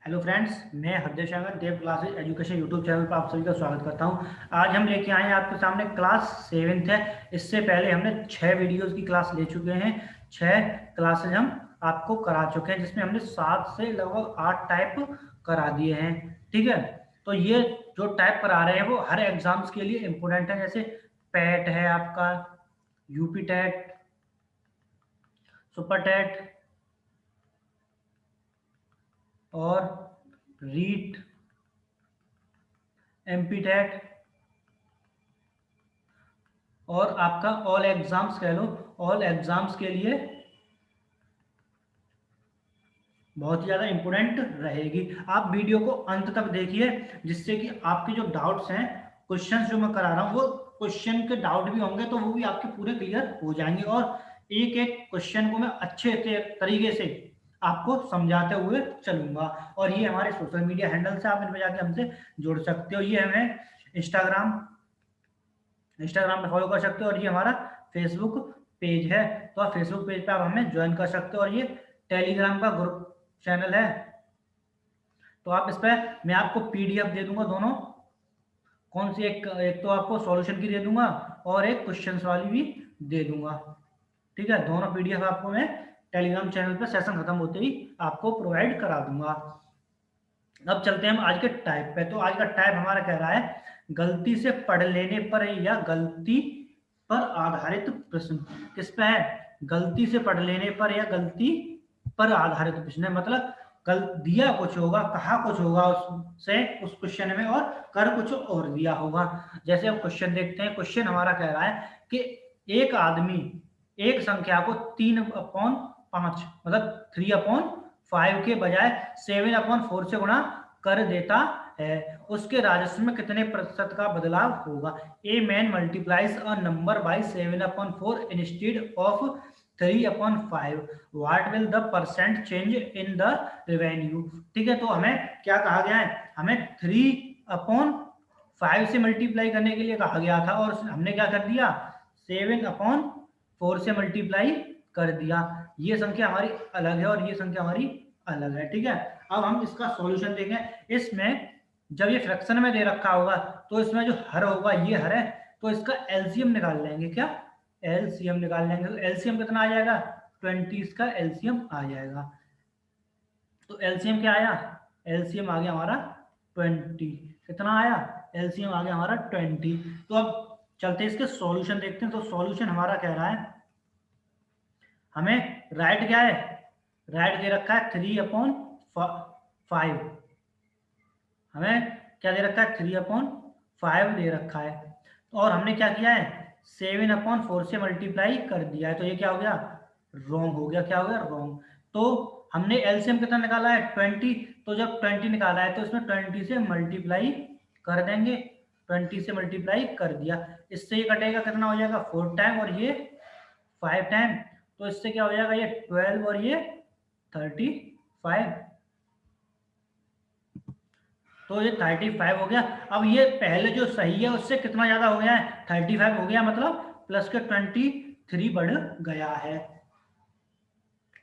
Hello friends, मैं हरदेव सागर देव classes education YouTube channel पर आप सभी का स्वागत करता हूं। आज हम लेके आए हैं आपके सामने क्लास सेवेंथ है। इससे पहले हमने 6 वीडियोस की क्लास ले चुके हैं। 6 क्लासेज हम आपको करा चुके हैं, जिसमें हमने 7 से लगभग 8 टाइप करा दिए हैं। ठीक है, तो ये जो टाइप करा रहे हैं वो हर एग्जाम्स के लिए इम्पोर्टेंट है। जैसे पैट है आपका, यूपी टेट, सुपर टेट और रीट, एमपी टेट और आपका ऑल एग्जाम्स कह लो। ऑल एग्जाम्स के लिए बहुत ही ज़्यादा इम्पोर्टेंट रहेगी। आप वीडियो को अंत तक देखिए, जिससे कि आपके जो डाउट्स हैं, क्वेश्चंस जो मैं करा रहा हूँ, वो क्वेश्चन के डाउट भी होंगे तो वो भी आपके पूरे क्लियर हो जाएंगे। और एक एक क्वेश्चन को मैं अच्छे तरीके से आपको समझाते हुए चलूंगा। और ये हमारे सोशल मीडिया हैंडल से आप इन पर जाके हमसे जुड़ सकते हो। ये हमें इंस्टाग्राम इंस्टाग्राम पे फॉलो कर सकते हो और ये हमारा फेसबुक पेज है। तो आप फेसबुक पेज पे आप हमें ज्वाइन कर सकते हो और ये टेलीग्राम का ग्रुप चैनल है। तो आप इस पर मैं आपको पीडीएफ दे दूंगा दोनों। कौन सी? एक तो आपको सॉल्यूशन की दे दूंगा और एक क्वेश्चंस वाली भी दे दूंगा। ठीक है, दोनों पीडीएफ आपको मैं टेलीग्राम चैनल पर सेशन खत्म होते ही आपको प्रोवाइड करा दूंगा। अब चलते हैं हम आज के टाइप पे। तो आज का टाइप हमारा कह रहा है गलती से पढ़ लेने पर या गलती पर आधारित प्रश्न। किस पे है? गलती से पढ़ लेने पर या गलती पर आधारित प्रश्न है। मतलब गल दिया कुछ होगा, कहा कुछ होगा उससे उस क्वेश्चन में, और कर कुछ और दिया होगा। जैसे अब क्वेश्चन देखते हैं। क्वेश्चन हमारा कह रहा है कि एक आदमी एक संख्या को 3/5 मतलब 3/5 के बजाय 7/4 से गुणा कर देता है। उसके राजस्व में कितने प्रतिशत का बदलाव होगा? A man multiplies a number by 7/4 instead of 3/5। What will the percent change in the revenue? ठीक है, तो हमें क्या कहा गया है? हमें 3/5 से मल्टीप्लाई करने के लिए कहा गया था और हमने क्या कर दिया? 7/4 से मल्टीप्लाई कर दिया। ये संख्या हमारी अलग है और ये संख्या हमारी अलग है। ठीक है, अब हम इसका सॉल्यूशन देखें। इसमें जब ये फ्रैक्शन में दे रखा होगा तो इसमें जो हर होगा ये हर है, तो इसका एलसीएम निकाल लेंगे। क्या? एलसीएम निकाल लेंगे। तो एलसीएम कितना आ जाएगा? 20 इसका एलसीएम आ जाएगा। तो एलसीएम क्या आया? एलसीएम आ गया हमारा 20। कितना आया? एलसीएम आ गया हमारा 20। तो अब चलते इसके सॉल्यूशन देखते हैं। तो सॉल्यूशन हमारा कह रहा है, हमें राइट क्या है? राइट दे रखा है 3/5। हमें क्या दे रखा है? 3/5 दे रखा है। और हमने क्या किया है? 7/4 से मल्टीप्लाई कर दिया है। तो ये क्या हो गया? रॉन्ग हो गया। क्या हो गया? रॉन्ग। तो हमने एलसीएम कितना निकाला है? 20। तो जब 20 निकाला है तो इसमें 20 से मल्टीप्लाई कर देंगे। 20 से मल्टीप्लाई कर दिया। इससे ये कटेगा, कितना हो जाएगा? 4 टाइम और ये 5 टाइम। तो इससे क्या हो जाएगा? ये 12 और ये 35। तो ये 35 हो गया। अब ये पहले जो सही है उससे कितना ज्यादा हो गया है? 35 हो गया, मतलब प्लस के 23 बढ़ गया है।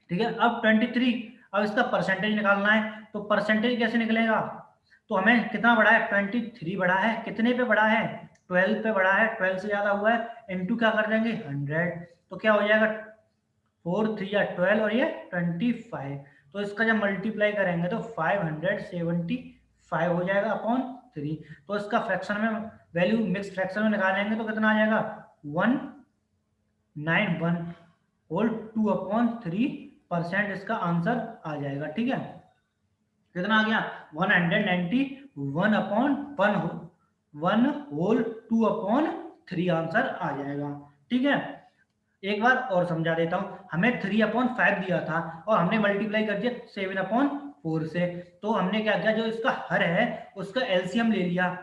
ठीक है, अब 23। अब इसका परसेंटेज निकालना है। तो परसेंटेज कैसे निकलेगा? तो हमें कितना बढ़ा है? 23 बढ़ा है। कितने पे बढ़ा है? 12 पे बढ़ा है। 12 से ज्यादा हुआ है, इंटू क्या कर देंगे? 100। तो क्या हो जाएगा? 4 3 या 12 और ये 25। तो इसका जब मल्टीप्लाई करेंगे तो 575 हो जाएगा अपॉन 3। तो इसका फ्रैक्शन में वैल्यू मिक्स फ्रैक्शन में निकालेंगे तो कितना आ जाएगा? 191 होल 2/3% इसका आंसर आ जाएगा। ठीक है, कितना आ गया? 191/1 होल 2/3 आंसर आ जाएगा। ठीक है, एक बार और समझा देता हूं। हमें 3/5 दिया था और हमने मल्टीप्लाई कर दिया 7/4 से। तो हमने क्या किया? जो इसका हर है उसका एलसीएम ले लिया।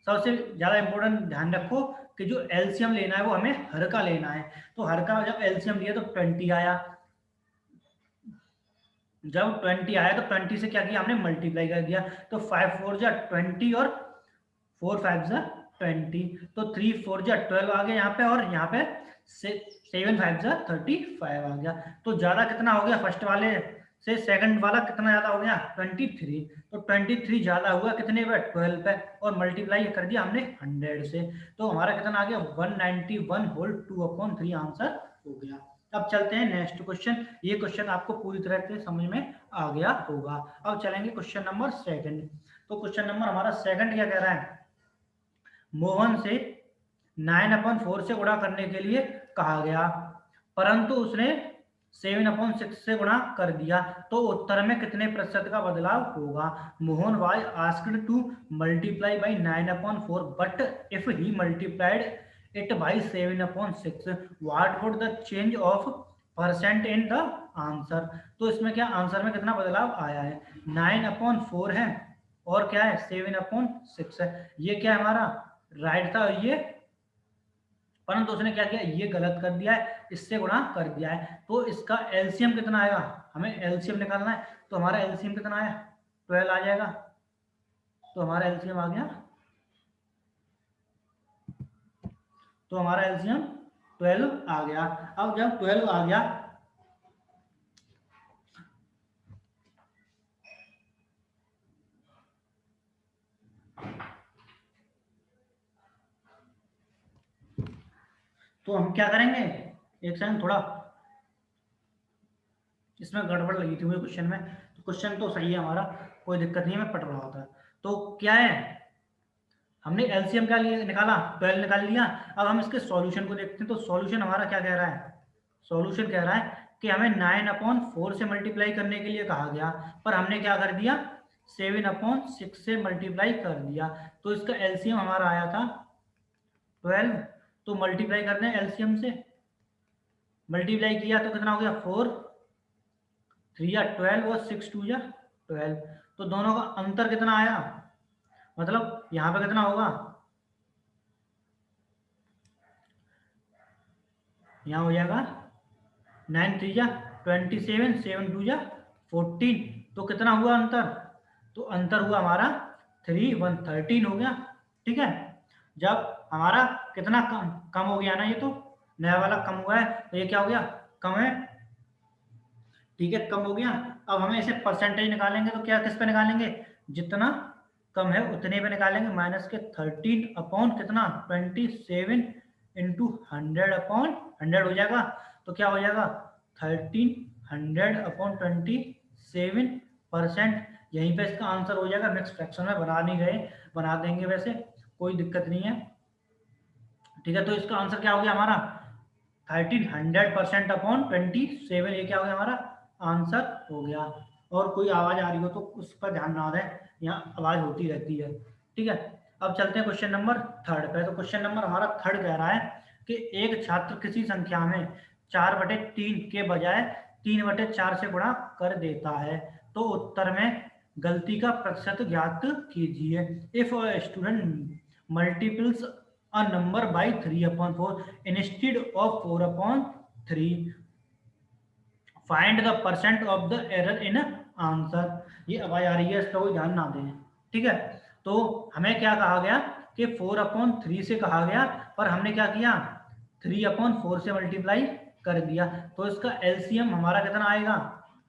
सबसे ज्यादा इंपॉर्टेंट ध्यान रखो कि जो एलसीएम लेना है वो हमें हर का लेना है। तो हर का जब एलसीएम लिया तो 20 आया। जब 20 आया तो 20 से क्या किया? हमने मल्टीप्लाई कर दिया। तो 5 4 जा 20 और 4 5 जा 20। तो 3 4 जा 12 आ गया यहाँ पे, और यहाँ पे 7 5 जा 35 आ गया। तो ज्यादा कितना हो गया? फर्स्ट वाले से सेकंड वाला कितना ज्यादा हो गया 23, तो 23 ज्यादा हुआ कितने पे 12 पे, और मल्टीप्लाई कर दिया हमने 100 से, तो हमारा कितना आ गया 191 होल 2/3 आंसर हो गया। अब चलते हैं नेक्स्ट क्वेश्चन। ये क्वेश्चन आपको पूरी तरह से समझ में आ गया होगा। अब चलेंगे क्वेश्चन नंबर सेकंड। तो क्वेश्चन नंबर हमारा सेकंड क्या कह रहा है, मोहन से 9/4 से गुणा करने के लिए कहा गया, परंतु उसने 7/6 से गुणा कर दिया, तो उत्तर में कितने प्रतिशत का बदलाव होगा। Mohan was asked to multiply by 9/4, but if he multiplied it by 7/6, what would the change of percent in the answer. तो इसमें क्या आंसर में कितना बदलाव आया है, 9/4 है और क्या है 7/6 है, ये क्या है हमारा राइट था ये, परंतु उसने क्या किया ये गलत कर दिया है, इससे गुणा कर दिया है, तो इसका एलसीएम कितना आएगा, हमें एलसीएम निकालना है, तो हमारा एलसीएम कितना आया 12 आ जाएगा, तो हमारा एलसीएम आ गया, तो हमारा एलसीएम 12 आ गया। अब जब 12 आ गया, तो हम क्या करेंगे, एक सेकंड, थोड़ा इसमें गड़बड़ लगी थी मुझे क्वेश्चन में, तो क्वेश्चन तो सही है हमारा, कोई दिक्कत नहीं है, मैं पढ़ रहा होता। तो क्या है, हमने एलसीएम क्या निकाला 12 निकाल लिया। अब हम इसके सॉल्यूशन को देखते हैं, तो सॉल्यूशन हमारा क्या कह रहा है, सॉल्यूशन कह रहा है कि हमें 9/4 से मल्टीप्लाई करने के लिए कहा गया, पर हमने क्या कर दिया 7/6 से मल्टीप्लाई कर दिया, तो इसका एलसीएम हमारा आया था 12, तो मल्टीप्लाई करते हैं एलसीएम से, मल्टीप्लाई किया तो कितना हो गया 4 3 या 12 और 6 2 या 12, तो दोनों का अंतर कितना आया, मतलब यहाँ पे कितना होगा, यहाँ हो जाएगा 9 3 या 27 7 2 या 14, तो कितना हुआ अंतर, तो अंतर हुआ हमारा 3 1 13 हो गया। ठीक है, जब हमारा कितना कम कम हो गया ना, ये तो नया वाला कम हुआ है, तो ये क्या हो गया कम है, ठीक है कम हो गया। अब हमें इसे परसेंटेज निकालेंगे, तो क्या किस पे निकालेंगे, जितना कम है उतने पे निकालेंगे, माइनस के 13 कितना 27 इंटू 100 हो जाएगा, तो क्या हो जाएगा 1300/27%, यहीं पे इसका आंसर हो जाएगा। मिक्स फ्रैक्शन में बना नहीं गए, बना देंगे वैसे, कोई दिक्कत नहीं है। ठीक है, तो इसका आंसर क्या हो गया हमारा 1300%/27, ये क्या हो गया हमारा आंसर हो गया। और कोई आवाज आ रही हो तो उस पर ध्यान ना दें, यहाँ आवाज होती रहती है। ठीक है, अब चलते हैं क्वेश्चन नंबर थर्ड पे। तो क्वेश्चन नंबर हमारा थर्ड कह रहा है कि एक छात्र किसी संख्या में 4/3 के बजाय 3/4 से गुणा कर देता है, तो उत्तर में गलती का प्रतिशत ज्ञात कीजिए। If student multiples a number by 3/4 instead of 4/3, find the percent of the error in answer। ये आवाज आ रही है, इसका कोई ध्यान ना दें। ठीक है, तो हमें क्या कहा गया कि 4/3 से कहा गया, पर हमने क्या किया 3/4 से मल्टीप्लाई कर दिया, तो इसका एलसीएम हमारा कितना आएगा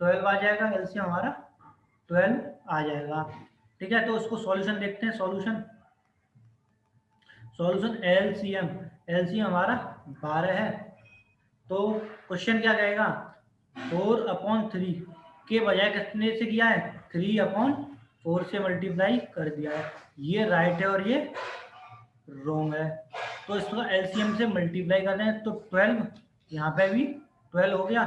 12 आ जाएगा, एलसीएम हमारा 12 आ जाएगा। ठीक है, तो उसको सॉल्यूशन देखते हैं, सॉल्यूशन सॉल्यूशन एलसीएम, एलसीएम हमारा 12 है, तो क्वेश्चन क्या कहेगा 4/3 के बजाय कितने से किया है 3/4 से मल्टीप्लाई कर दिया है, ये राइट है और ये रॉन्ग है, तो इसका एलसीएम से मल्टीप्लाई कर रहे हैं, तो 12 यहाँ पे भी 12 हो गया,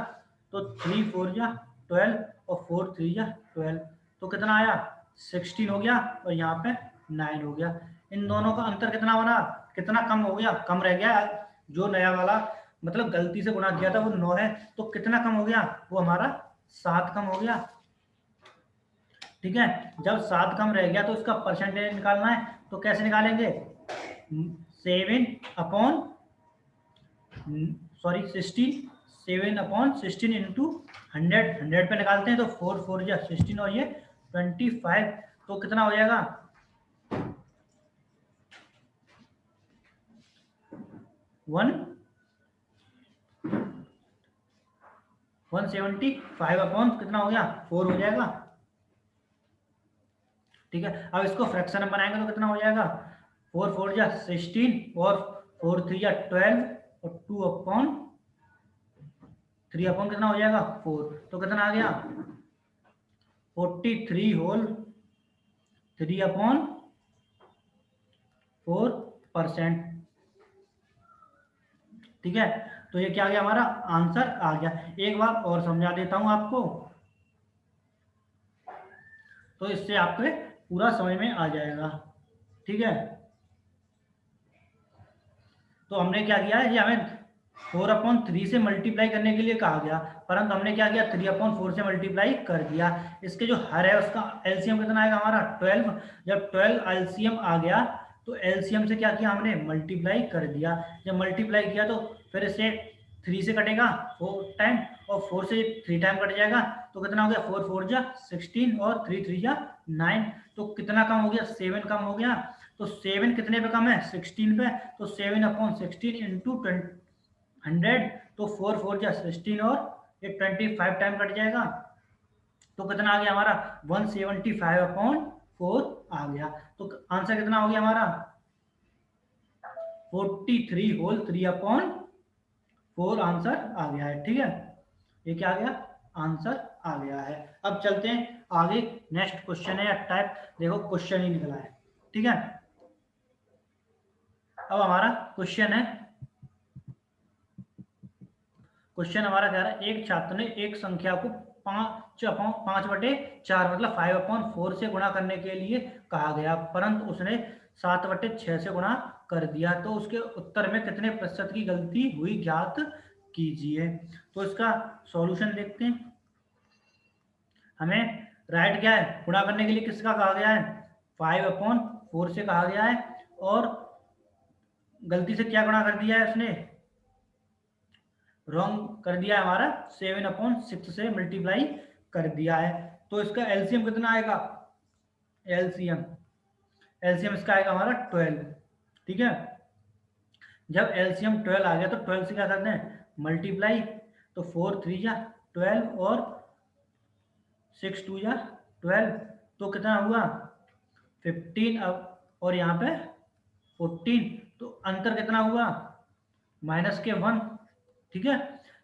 तो 3 4 या 12 और 4 3 या 12, तो कितना आया 16 हो गया, और यहाँ पे 9 हो गया। इन दोनों का अंतर कितना बना, कितना कम हो गया, कम रह गया, जो नया वाला मतलब गलती से गुणा किया था वो 9 है, तो कितना कम हो गया, वो हमारा 7 कम हो गया। ठीक है, जब 7 कम रह गया तो इसका परसेंटेज निकालना है, तो कैसे निकालेंगे 7/16 इंटू 100 पे निकालते हैं, तो 4 4 या 16 और ये 25, तो कितना हो जाएगा 1 175 अपॉन कितना हो गया 4 हो जाएगा। ठीक है, अब इसको फ्रैक्शन में बनाएंगे तो कितना हो जाएगा 4 4 जा 16 और 4 3 जा 12 और 2 अपॉन 3 अपॉन कितना हो जाएगा 4, तो कितना आ गया 43 होल 3 अपॉन 4%। ठीक है, तो ये क्या आ गया हमारा आंसर आ गया। एक बार और समझा देता हूं आपको, तो इससे आपके पूरा समझ में आ जाएगा। ठीक है, तो हमने क्या किया है, ये हमें 4/3 से मल्टीप्लाई करने के लिए कहा गया, परंतु हमने क्या किया 3/4 से मल्टीप्लाई कर दिया। इसके जो हर है उसका एलसीएम कितना आएगा हमारा 12। जब 12 एलसीएम आ गया तो एलसीएम से क्या किया हमने मल्टीप्लाई कर दिया। जब मल्टीप्लाई किया तो फिर इसे 3 से कटेगा 4 टाइम और 4 से 3 टाइम कट जाएगा, तो कितना हो गया 4 4 जा 16 और 3 3 जा 9, तो कितना कम हो गया 7 कम हो गया। तो 7 कितने पे कम है 16 पे, तो 7/16 इंटू 100, तो 4 4 जा 16 और ये 25 टाइम कट जाएगा, तो कितना आ गया हमारा 175/4 आ गया। तो आंसर कितना हो गया हमारा 43 होल 3/4 आंसर आ गया है। ठीक है, ये क्या आ गया आंसर आ गया है। अब चलते हैं आगे, नेक्स्ट क्वेश्चन है या टाइप, देखो क्वेश्चन ही निकला है। ठीक है, अब हमारा क्वेश्चन है, क्वेश्चन हमारा कह रहा है एक छात्र ने एक संख्या को 5/4 मतलब 5/4 से गुणा करने के लिए कहा गया, परंतु उसने 7/6 से गुणा कर दिया, तो उसके उत्तर में कितने प्रतिशत की गलती हुई ज्ञात कीजिए। तो इसका सॉल्यूशन देखते हैं। हमें राइट क्या है गुणा करने के लिए किसका कहा गया है 5/4 से कहा गया है, और गलती से क्या गुणा कर दिया है उसने रॉन्ग कर दिया है हमारा 7/6 से मल्टीप्लाई कर दिया है। तो इसका एलसीएम कितना आएगा, एलसीएम एलसीएम इसका आएगा हमारा 12। ठीक है, जब एलसीएम 12 आ गया तो 12 से क्या करते हैं मल्टीप्लाई, तो 4 3 जा 12 और 6 2 जा 12, तो कितना हुआ 15। अब और यहाँ पे 14, तो अंतर कितना हुआ -1। ठीक है,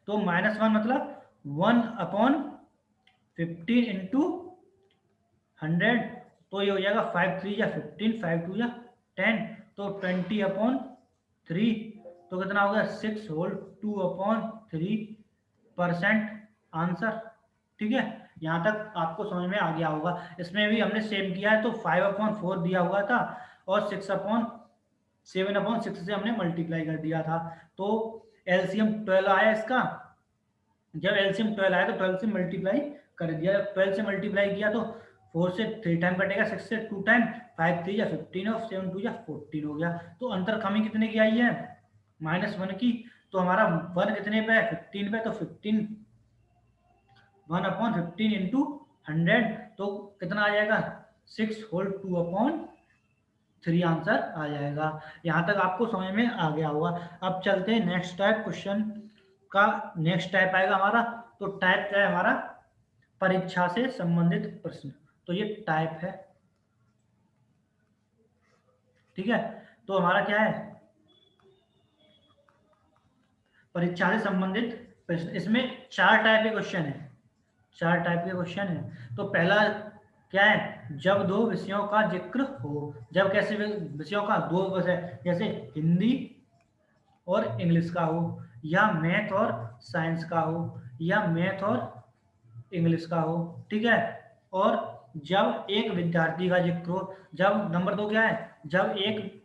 तो -1 मतलब 1/15 इंटू 100, तो ये हो जाएगा 5 3 या 15 5 2 या 10, तो 20/3, तो कितना हो गया 6 होल 2/3% आंसर। ठीक है, यहाँ तक आपको समझ में आ गया होगा। इसमें भी हमने सेम किया है, तो 5/4 दिया हुआ था और 7/6 से हमने मल्टीप्लाई कर दिया था, तो एलसीएम 12 आया इसका। जब एलसीएम 12 आया तो 12 से मल्टीप्लाई कर दिया, जब 12 से मल्टीप्लाई किया तो 4 से 3 टाइम कटेगा, 6 से 2 टाइम, 5 3 या 15 और 7 2 या 14 हो गया। तो अंतर कमी कितने की आई है -1 की, तो हमारा 1 कितने पे है 15 पे, तो 15 1/15 इंटू 100, तो कितना आ जाएगा 6 होल 2/3 आंसर आ जाएगा। यहाँ तक आपको समझ में आ गया होगा। अब चलते हैं नेक्स्ट टाइप क्वेश्चन का। नेक्स्ट टाइप आएगा हमारा, तो टाइप क्या है हमारा परीक्षा से संबंधित प्रश्न, तो ये टाइप है। ठीक है, तो हमारा क्या है परीक्षा से संबंधित प्रश्न, इसमें 4 टाइप के क्वेश्चन है, 4 टाइप के क्वेश्चन है। तो पहला क्या है जब 2 विषयों का जिक्र हो, जब कैसे विषयों का 2 विषय जैसे हिंदी और इंग्लिश का हो, या मैथ और साइंस का हो, या मैथ और इंग्लिश का हो। ठीक है, और जब एक विद्यार्थी का जिक्र हो, जब नंबर 2 क्या है जब एक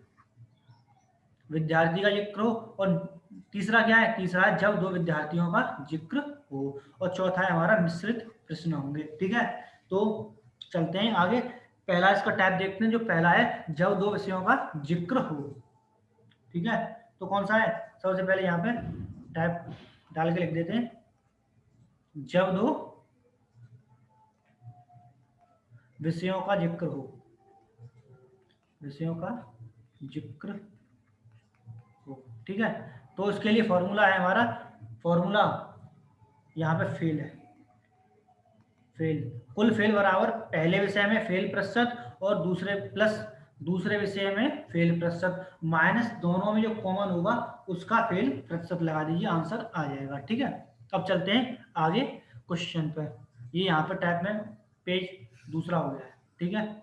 विद्यार्थी का जिक्र हो, और तीसरा क्या है तीसरा है जब 2 विद्यार्थियों का जिक्र हो, और चौथा है हमारा मिश्रित प्रश्न होंगे। ठीक है, तो चलते हैं आगे। पहला इसका टाइप देखते हैं, जो पहला है जब 2 विषयों का जिक्र हो। ठीक है, तो कौन सा है सबसे पहले यहाँ पे टाइप डाल के लिख देते हैं, जब 2 विषयों का जिक्र हो, विषयों का जिक्र हो। ठीक है, तो इसके लिए फॉर्मूला है हमारा, फॉर्मूला यहाँ पे फेल है, फेल। कुल फेल बराबर पहले विषय में फेल प्रतिशत और दूसरे प्लस दूसरे विषय में फेल प्रतिशत माइनस दोनों में जो कॉमन होगा उसका फेल प्रतिशत लगा दीजिए, आंसर आ जाएगा। ठीक है, अब चलते हैं आगे क्वेश्चन पर। ये यहाँ पे टाइप में पेज दूसरा हो गया है। ठीक है,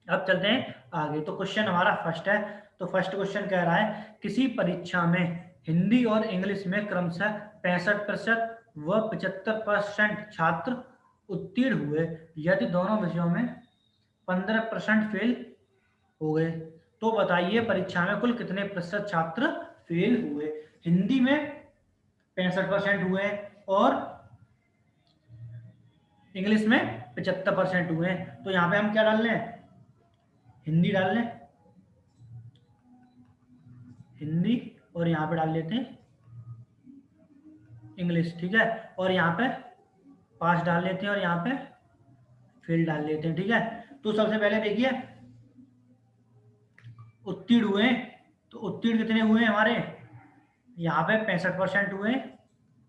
अब चलते हैं आगे। तो क्वेश्चन हमारा फर्स्ट है। तो फर्स्ट क्वेश्चन कह रहा है किसी परीक्षा में हिंदी और इंग्लिश में क्रमशः 65% व 75% छात्र उत्तीर्ण हुए, यदि दोनों विषयों में 15% फेल हो गए, तो बताइए परीक्षा में कुल कितने प्रतिशत छात्र फेल हुए। हिंदी में 65% हुए और इंग्लिश में 75% हुए, तो यहाँ पे हम क्या डाल लें, हिंदी डाल लें, हिंदी, और यहाँ पे डाल लेते हैं इंग्लिश। ठीक है, और यहाँ पे पास डाल लेते हैं और यहाँ पे फेल डाल लेते हैं। ठीक है, तो सबसे पहले देखिए उत्तीर्ण हुए, तो उत्तीर्ण कितने हुए हमारे, यहाँ पे 65% हुए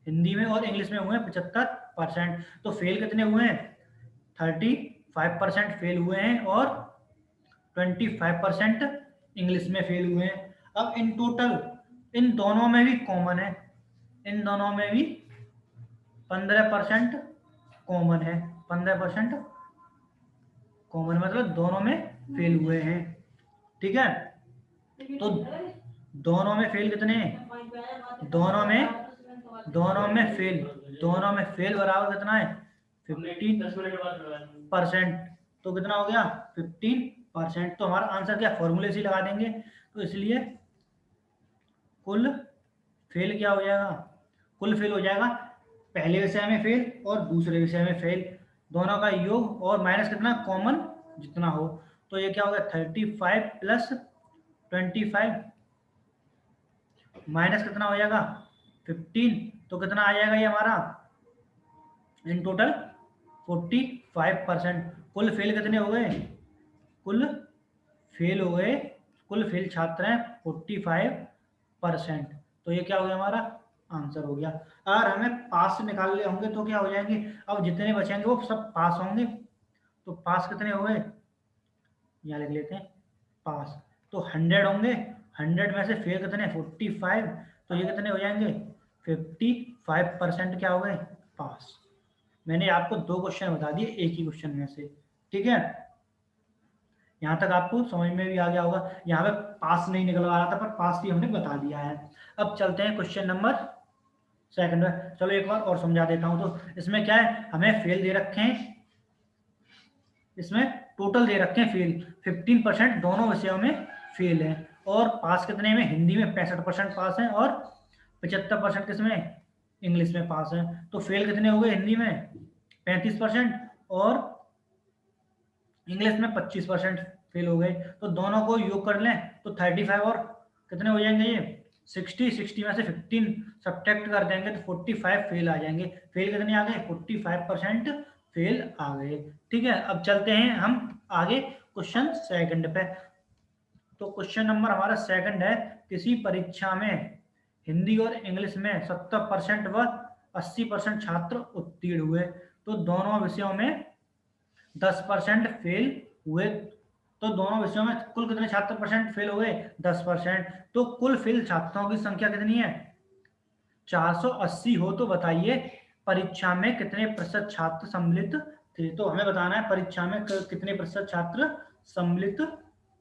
हिंदी में और इंग्लिश में हुए 75%। तो फेल कितने हुए हैं, 35% फेल हुए हैं और 25% इंग्लिश में फेल हुए हैं। अब इन टोटल इन दोनों में भी कॉमन है, इन दोनों में भी 15% कॉमन है, 15% कॉमन मतलब दोनों में फेल हुए हैं। ठीक है, तो दोनों में फेल कितने हैं, दोनों में फेल बराबर कितना है 15%, तो कितना हो गया 15%। तो हमारा आंसर क्या, फॉर्मूले से लगा देंगे, तो इसलिए कुल फेल क्या हो जाएगा, कुल फेल हो जाएगा पहले विषय में फेल और दूसरे विषय में फेल, दोनों का योग और माइनस कितना कॉमन जितना हो। तो ये क्या हो गया 35 प्लस 25 माइनस कितना हो जाएगा 15, तो कितना आ जाएगा ये हमारा इन टोटल 45%। कुल फेल कितने हो गए, कुल फेल हो गए, कुल फेल छात्र हैं 45%। तो ये क्या हो गया हमारा आंसर हो गया। अगर हमें पास निकाल ले होंगे तो क्या हो जाएंगे, अब जितने बचेंगे वो सब पास होंगे, तो पास कितने हो गए, यहाँ लिख लेते हैं पास, तो 100 होंगे, 100 में से फेल कितने 45, तो ये कितने हो जाएंगे 55% क्या हो गए पास। मैंने आपको 2 क्वेश्चन बता दिए एक ही क्वेश्चन में से। ठीक है, यहाँ तक आपको समझ में भी आ गया होगा, यहाँ पे पास नहीं निकल आ रहा था पर पास भी हमने बता दिया है। अब चलते हैं क्वेश्चन नंबर सेकंड में। चलो एक बार और समझा देता हूँ। तो इसमें क्या है, हमें फेल दे रखे हैं, इसमें टोटल दे रखे हैं फेल 15% दोनों विषयों में फेल है, और पास कितने में, हिंदी में 65% पास है और 75% किसमें, इंग्लिश में पास है। तो फेल कितने हो गए, हिंदी में 35% और इंग्लिश में 25% फेल हो गए। तो दोनों को योग कर लें तो 35 और कितने हो जाएंगे ये 60 में से 15 सब्ट्रैक्ट कर देंगे तो 45 फेल आ जाएंगे। फेल कितने आ गए 45% फेल आ गए। ठीक है, अब चलते हैं हम आगे क्वेश्चन सेकंड पे। तो क्वेश्चन नंबर हमारा सेकंड है, किसी परीक्षा में हिंदी और इंग्लिश में 70% व 80% छात्र उत्तीर्ण हुए, तो दोनों विषयों में 10% फेल हुए, तो दोनों विषयों में कुल कितने छात्र परसेंट फेल हुए 10%। तो कुल फेल छात्रों की संख्या कितनी है 480 हो, तो बताइए परीक्षा में कितने प्रतिशत छात्र सम्मिलित थे। तो हमें बताना है परीक्षा में कितने प्रतिशत छात्र सम्मिलित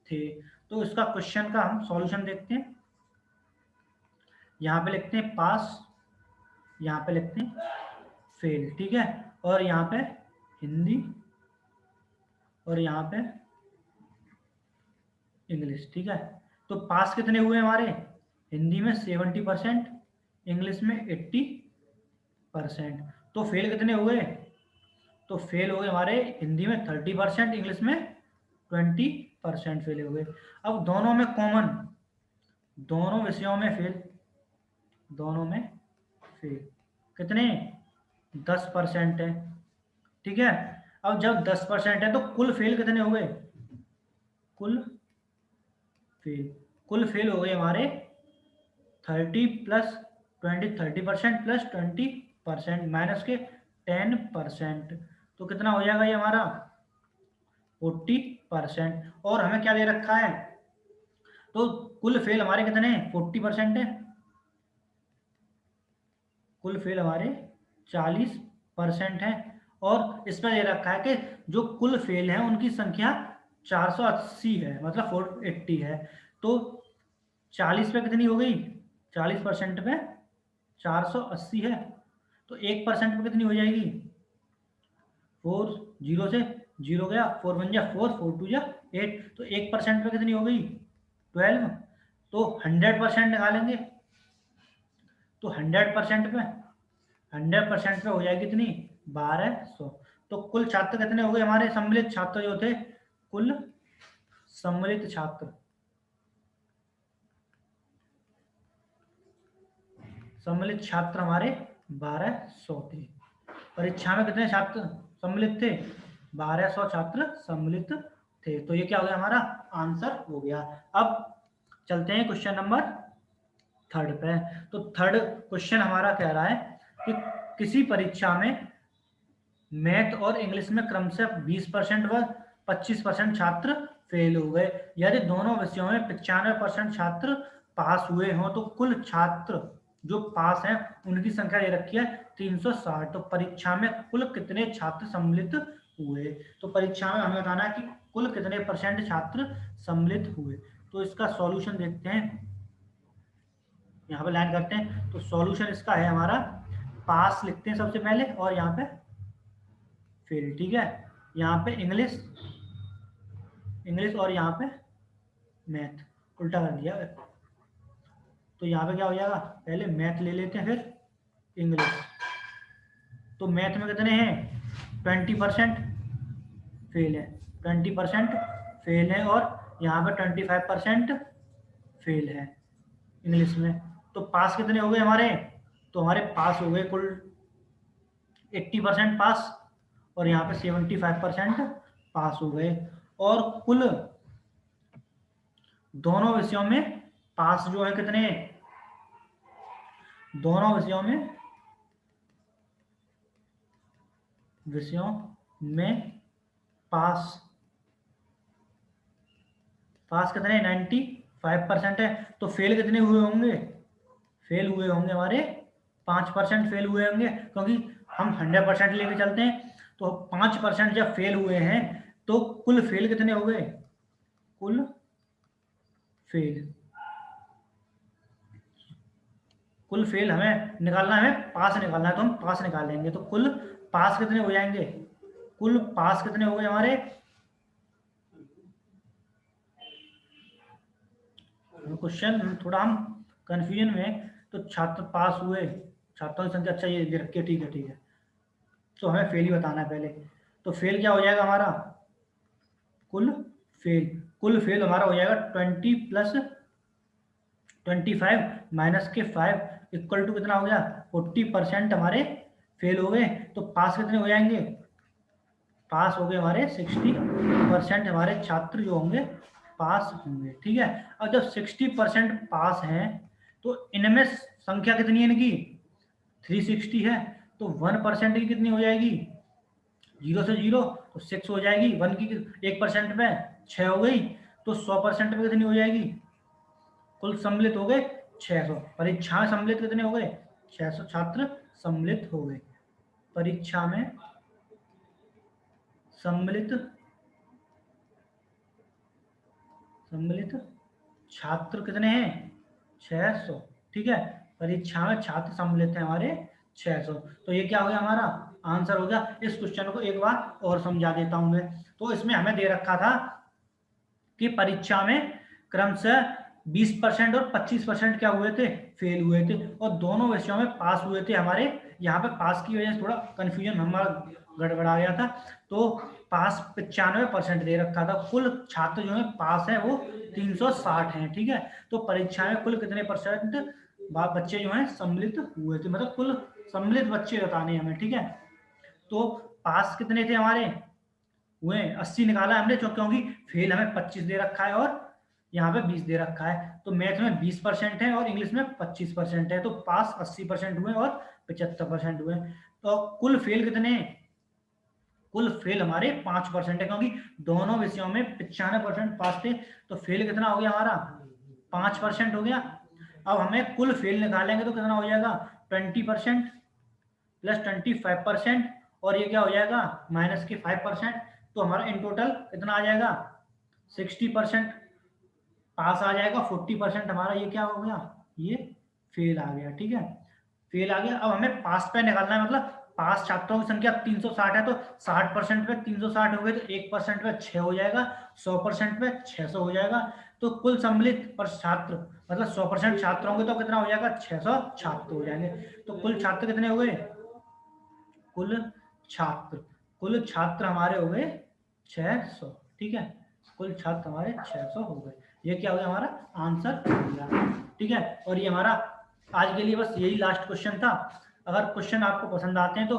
थे। तो इसका क्वेश्चन का हम सॉल्यूशन देखते हैं। यहाँ पे लिखते हैं पास, यहाँ पे लिखते हैं फेल। ठीक है, और यहाँ पे हिंदी और यहाँ पे इंग्लिश। ठीक है, तो पास कितने हुए हमारे, हिंदी में 70%, इंग्लिश में 80%। तो फेल कितने हुए, तो फेल हो गए हमारे हिंदी में 30%, इंग्लिश में 20% फेल हो गए। अब दोनों में कॉमन, दोनों विषयों में फेल, दोनों में फेल कितने 10% है। ठीक है, अब जब 10% है तो कुल फेल कितने हो गए, कुल फेल, कुल फेल हो गए हमारे 30 प्लस 20, 30% प्लस 20 परसेंट माइनस के 10%, तो कितना हो जाएगा ये हमारा 40%। और हमें क्या दे रखा है, तो कुल फेल हमारे कितने हैं 40% है, कुल फेल हमारे 40% है। और इसमें दे रखा है कि जो कुल फेल है उनकी संख्या 480 है, मतलब 480 है। तो 40 पे कितनी हो गई, 40% पे 480 है, तो 1% पे कितनी हो जाएगी, 4, जीरो से जीरो गया, 4 1 जा 4, 4 2 जा 8, तो 1% पे कितनी हो गई 12। तो 100% निकालेंगे, तो 100% पे हो जाएगी कितनी 1200। तो कुल छात्र कितने हो गए हमारे, सम्मिलित छात्र जो थे, कुल सम्मिलित छात्र, सम्मिलित छात्र हमारे 1200 थे। परीक्षा में कितने छात्र सम्मिलित थे, 1200 छात्र सम्मिलित थे। तो ये क्या हो गया हमारा आंसर हो गया। अब चलते हैं क्वेश्चन नंबर 3 पे। तो 3 क्वेश्चन हमारा कह रहा है कि किसी परीक्षा में मैथ और इंग्लिश में क्रमशः 20% व 25% छात्र फेल हो गए। यदि दोनों विषयों में 95% छात्र पास हुए हों तो कुल छात्र जो पास हैं उनकी संख्या ये रखी है 360। तो परीक्षा में कुल कितने छात्र सम्मिलित हुए, तो परीक्षा में हमें बताना है कि कुल कितने % छात्र सम्मिलित हुए। तो इसका सॉल्यूशन देखते हैं, यहाँ पे लाइन करते हैं। तो सॉल्यूशन इसका है हमारा, पास लिखते हैं सबसे पहले और यहाँ पे फेल, ठीक है। यहाँ पे इंग्लिश, इंग्लिश और यहाँ पे मैथ उल्टा कर दिया। तो यहाँ पे क्या हो जाएगा, पहले मैथ ले लेते हैं फिर इंग्लिश। तो मैथ में कितने हैं 20% फेल है, 20% फेल है, और यहाँ पे 25% फेल है इंग्लिश में। तो पास कितने हो गए हमारे, तो हमारे पास हो गए कुल 80% पास, और यहाँ पे 75% पास हो गए। और कुल दोनों विषयों में पास जो है कितने, दोनों विषयों में पास, पास कितने 95% है। तो फेल कितने हुए होंगे, फेल हुए होंगे हमारे 5% फेल हुए होंगे, क्योंकि हम 100% लेके चलते हैं। तो 5% जब फेल हुए हैं तो कुल फेल कितने हो गए, कुल फेल, कुल फेल हमें निकालना है, हमें पास निकालना है, तो हम पास निकालेंगे। तो कुल पास कितने हो जाएंगे, कुल पास कितने हो गए हमारे, क्वेश्चन थोड़ा हम कंफ्यूजन में। तो छात्र पास हुए, छात्रों की संख्या, अच्छा ये दे रखी है, ठीक है ठीक है। तो हमें फेल ही बताना है पहले। तो फेल क्या हो जाएगा हमारा, कुल फेल, कुल फेल हमारा हो जाएगा 20 प्लस 25 माइनस के 5 इक्वल टू कितना हो गया 40% हमारे फेल हो गए। तो पास कितने हो जाएंगे, पास हो गए हमारे 60% हमारे छात्र जो होंगे पास होंगे, ठीक है। और जब 60% पास हैं तो इनमें संख्या कितनी है इनकी 360 है। तो 1% की कितनी हो जाएगी, 0 से 0 तो 6 हो जाएगी, 1 की 1% पे 6 हो गई। तो 100% पे कितनी हो जाएगी, कुल सम्मिलित हो गए 600। परीक्षा में सम्मिलित कितने हो गए 600 छात्र सम्मिलित हो गए। परीक्षा में सम्मिलित, सम्मिलित छात्र कितने हैं 600, ठीक है। परीक्षा में छात्र सम्मिलित हैं हमारे 600। तो ये क्या हो गया हमारा आंसर हो गया। इस क्वेश्चन को एक बार और समझा देता हूं मैं। तो इसमें हमें दे रखा था कि परीक्षा में क्रमशः 20% और 25% क्या हुए थे फेल हुए थे, और दोनों विषयों में पास हुए थे हमारे। यहाँ पे पास की वजह से थोड़ा कंफ्यूजन हमारा गड़बड़ा गया था। तो पास 95% दे रखा था, कुल छात्र जो है पास है वो 360 हैं, ठीक है। तो परीक्षा में कुल कितने % बच्चे जो हैं सम्मिलित हुए थे, मतलब कुल सम्मिलित बच्चे बताने हमें, ठीक है। तो पास कितने थे हमारे हुए 80 निकाला हमने, क्योंकि फेल हमें 25 दे रखा है और यहाँ पे 20 दे रखा है, तो मैथ में 20% है और इंग्लिश में 25% है, तो पास 80% हुए और 75% हुए। तो कुल फेल कितने, कुल फेल हमारे 5% है, क्योंकि दोनों विषयों में 95% पास थे, तो फेल कितना हो गया हमारा 5% हो गया। अब हमें कुल फेल निकालेंगे तो कितना हो जाएगा 20% प्लस 25%, और ये क्या हो जाएगा माइनस के 5%, तो हमारा इन टोटल कितना आ जाएगा 60% पास आ जाएगा, 40% हमारा ये क्या हो गया, ये फेल आ गया। ठीक है, फेल आ गया। अब हमें पास पे निकालना है, मतलब पास छात्रों की संख्या 360 है, तो 60% पे 360 हो गए, तो 1% पे 6 हो जाएगा, 100% पे 600 हो जाएगा। तो कुल सम्मिलित पर छात्र, मतलब 100% छात्र होंगे तो कितना हो जाएगा 600 छात्र हो जाएंगे। तो कुल छात्र कितने हो गए, कुल छात्र, कुल छात्र हमारे हो गए 600। ठीक है, कुल छात्र हमारे 600 हो गए। ये क्या हो गया हमारा आंसर हो गया। ठीक है, और ये हमारा आज के लिए बस यही लास्ट क्वेश्चन था। अगर क्वेश्चन आपको पसंद आते हैं तो,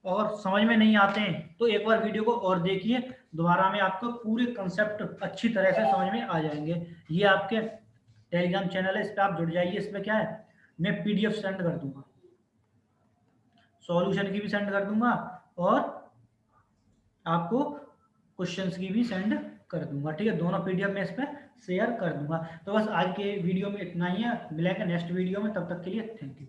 और समझ में नहीं आते हैं तो एक बार वीडियो को और देखिए, दोबारा में आपको पूरे कंसेप्ट अच्छी तरह से समझ में आ जाएंगे। ये आपके टेलीग्राम चैनल है, इस पर आप जुड़ जाइए। इसमें क्या है, मैं पीडीएफ सेंड कर दूंगा, सॉल्यूशन की भी सेंड कर दूंगा, और आपको क्वेश्चंस की भी सेंड कर दूंगा। ठीक है, दोनों पीडीएफ में इस पर शेयर कर दूंगा। तो बस आज के वीडियो में इतना ही है, मिलेंगे नेक्स्ट वीडियो में, तब तक के लिए थैंक यू।